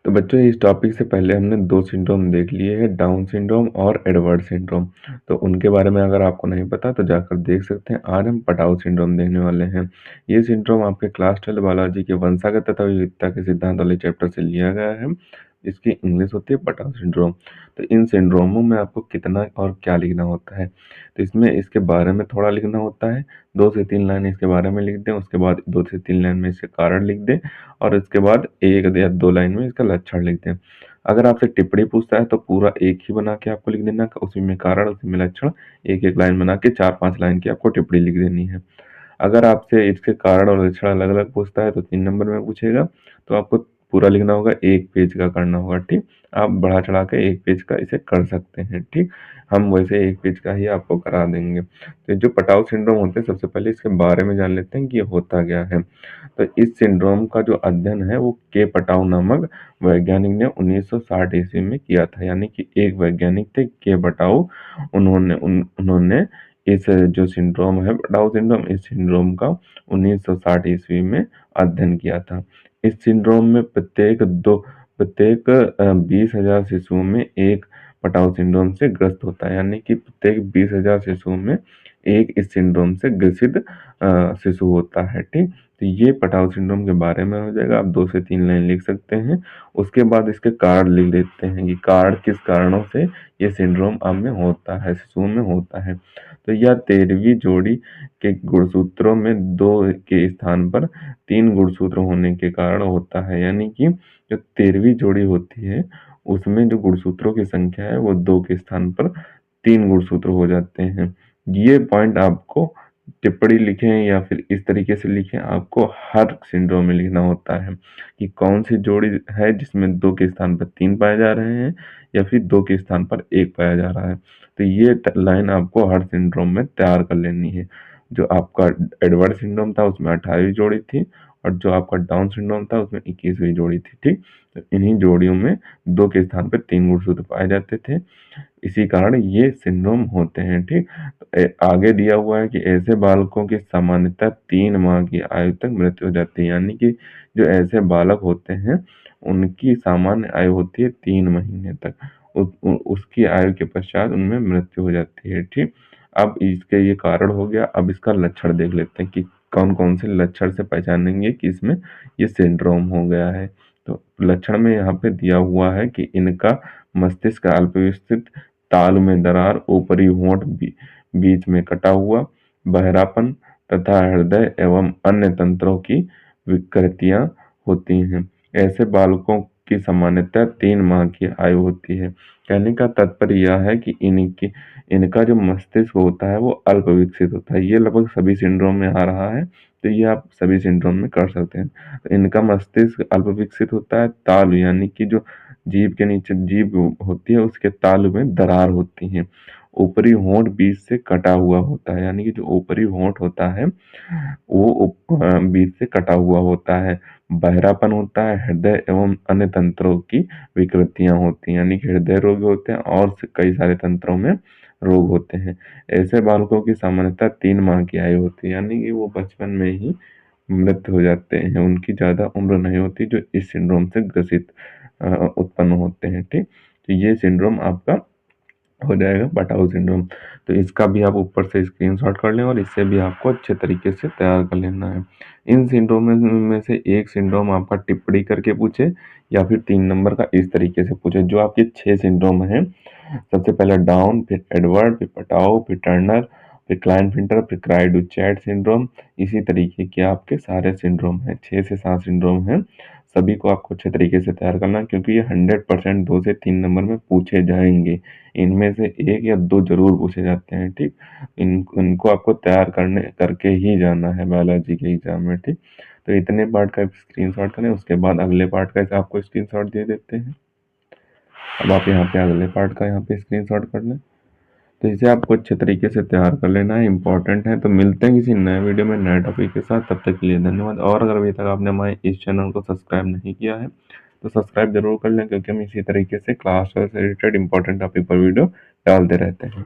तो बच्चों इस टॉपिक से पहले हमने 2 सिंड्रोम देख लिए हैं, डाउन सिंड्रोम और एडवर्ड सिंड्रोम। तो उनके बारे में अगर आपको नहीं पता तो जाकर देख सकते हैं। आज हम पटाउ सिंड्रोम देखने वाले हैं। ये सिंड्रोम आपके क्लास 12 बायोलॉजी के वंशागत तथा विविधता के सिद्धांत वाले चैप्टर से लिया गया है। इसकी इंग्लिश होती है पटाउ सिंड्रोम। तो इन सिंड्रोमों में आपको कितना और क्या लिखना होता है, तो इसमें इसके बारे में थोड़ा लिखना होता है। 2 से 3 लाइन इसके बारे में लिख दें, उसके बाद 2 से 3 लाइन में इसके कारण लिख दें और इसके बाद 1 या 2 लाइन में इसका लक्षण लिख दें। अगर आपसे टिप्पणी पूछता है तो पूरा एक ही बना के आपको लिख देना, उसी में कारण, उसी में लक्षण, एक-एक लाइन बना के 4-5 लाइन की आपको टिप्पणी लिख देनी है। अगर आपसे इसके कारण और लक्षण अलग-अलग पूछता है तो 3 नंबर में पूछेगा, तो आपको पूरा लिखना होगा, 1 पेज का करना होगा, ठीक? आप बढ़ा-चढ़ा के 1 पेज का इसे कर सकते हैं, ठीक? हम वैसे 1 पेज का ही आपको करा देंगे। तो जो पटाउ सिंड्रोम होते हैं, सबसे पहले इसके बारे में जान लेते हैं कि ये होता क्या है। तो इस सिंड्रोम का जो अध्ययन है वो के पटाउ नामक वैज्ञानिक ने 1960 ईस्वी में किया था। यानी कि एक वैज्ञानिक थे के पटाउ, उन्होंने इस जो सिंड्रोम है पटाउ सिंड्रोम, इस सिंड्रोम का 1960 ईस्वी में अध्ययन किया था। इस सिंड्रोम में प्रत्येक 20,000 शिशुओं में एक पटाउ सिंड्रोम से ग्रस्त होता है। यानी कि प्रत्येक 20,000 शिशुओं में एक इस सिंड्रोम से ग्रसित शिशु होता है, ठीक? तो ये पटाउ सिंड्रोम के बारे में हो जाएगा। आप 2 से 3 लाइन लिख सकते हैं। उसके बाद इसके कारण लिख देते हैं कि कारण किस कारणों से ये सिंड्रोम आप में होता है, शिशुओं में होता है। तो यह 13वीं जोड़ी के गुणसूत्रों में 2 के स्थान पर 3 गुणसूत्र होने के कारण होता है। यानी कि जो 13वीं जोड़ी होती है उसमें जो गुणसूत्रों की संख्या है वो 2 के स्थान पर 3 गुणसूत्र हो जाते हैं। ये पॉइंट आपको टिप्पणी लिखें या फिर इस तरीके से लिखें, आपको हर सिंड्रोम में लिखना होता है कि कौन सी जोड़ी है जिसमें 2 के स्थान पर 3 पाए जा रहे हैं या फिर 2 के स्थान पर 1 पाया जा रहा है। तो ये लाइन आपको हर सिंड्रोम में तैयार कर लेनी है। जो आपका एडवर्ड सिंड्रोम था उसमें 28वीं जोड़ी थी और जो आपका डाउन सिंड्रोम था उसमें 21वीं जोड़ी थी, ठीक? तो इन्हीं जोड़ियों में 2 के स्थान पर 3 गुणसूत्र पाए जाते थे। इसी कारण ये सिंड्रोम होते हैं, ठीक? आगे दिया हुआ है कि ऐसे बालकों की सामान्यतः 3 माह की आयु तक मृत्यु हो जाती है। यानी कि जो ऐसे बालक होते हैं उनकी सामान्य आयु होती है 3 महीने तक। उसकी आयु के पश्चात उनमें मृत्यु हो जाती है, ठीक? अब इसके ये कारण हो गया। अब इसका लक्षण देख लेते हैं कि कौन-कौन से लक्षण से पहचानेंगे कि इसमें ये सिंड्रोम हो गया है। तो लक्षण में यहाँ पे दिया हुआ है कि इनका मस्तिष्क अल्पविकसित, तालु में दरार, ऊपरी होंठ बीच में कटा हुआ, बहरापन तथा हृदय एवं अन्य तंत्रों की विकृतियां होती हैं। ऐसे बालकों की सामान्यतः 3 माह की आयु होती है। कहने का तात्पर्य यह है कि इनका जो मस्तिष्क होता है वो अल्प विकसित होता है। ये लगभग सभी सिंड्रोम में आ रहा है, तो ये आप सभी सिंड्रोम में कर सकते हैं। तो इनका मस्तिष्क अल्प विकसित होता है। तालु यानी कि जो जीभ के नीचे जीभ होती है उसके तालु में दरार होती है। ऊपरी होंठ बीच से कटा हुआ होता है। यानी कि जो ऊपरी होंठ होता है वो बीच से कटा हुआ होता है। बहरापन होता है। हृदय एवं अन्य तंत्रों की विकृतियां होती हैं। यानी कि हृदय रोग होते हैं और कई सारे तंत्रों में रोग होते हैं। ऐसे बालकों की सामान्यतः 3 माह की आयु होती है। यानी कि वो बचपन में ही मृत हो जाते हैं। उनकी ज़्यादा उम्र नहीं होती जो इस सिंड्रोम से ग्रसित उत्पन्न होते हैं, ठीक? तो ये सिंड्रोम आपका हो जाएगा पटाउ सिंड्रोम। तो इसका भी आप ऊपर से स्क्रीनशॉट कर लें और इससे भी आपको अच्छे तरीके से तैयार कर लेना है। इन सिंड्रोम में से एक सिंड्रोम आपका टिप्पणी करके पूछे या फिर 3 नंबर का इस तरीके से पूछे। जो आपके 6 सिंड्रोम हैं, सबसे पहले डाउन, फिर एडवर्ड, फिर पटाउ, फिर टर्नर, फिर क्लाइनफिल्टर, फिर क्राइडुचैट सिंड्रोम, इसी तरीके के आपके सारे सिंड्रोम हैं। 6 से 7 सिंड्रोम हैं। सभी को आपको अच्छे तरीके से तैयार करना है क्योंकि ये 100% 2 से 3 नंबर में पूछे जाएंगे। इनमें से 1 या 2 जरूर पूछे जाते हैं, ठीक? इनको आपको तैयार करके ही जाना है बायोलॉजी के एग्जाम में, ठीक? तो इतने पार्ट का स्क्रीनशॉट करें, उसके बाद अगले पार्ट का आपको स्क्रीनशॉट दे देते हैं। अब आप यहाँ पे अगले पार्ट का यहाँ पे स्क्रीनशॉट कर लें। तो इसे आपको अच्छे तरीके से तैयार कर लेना है, इंपॉर्टेंट है। तो मिलते हैं किसी नए वीडियो में नए टॉपिक के साथ, तब तक के लिए धन्यवाद। और अगर अभी तक आपने हमारे इस चैनल को सब्सक्राइब नहीं किया है तो सब्सक्राइब जरूर कर लें क्योंकि हम इसी तरीके से क्लास से रिलेटेड इंपॉर्टेंट टॉपिक पर वीडियो डालते रहते हैं।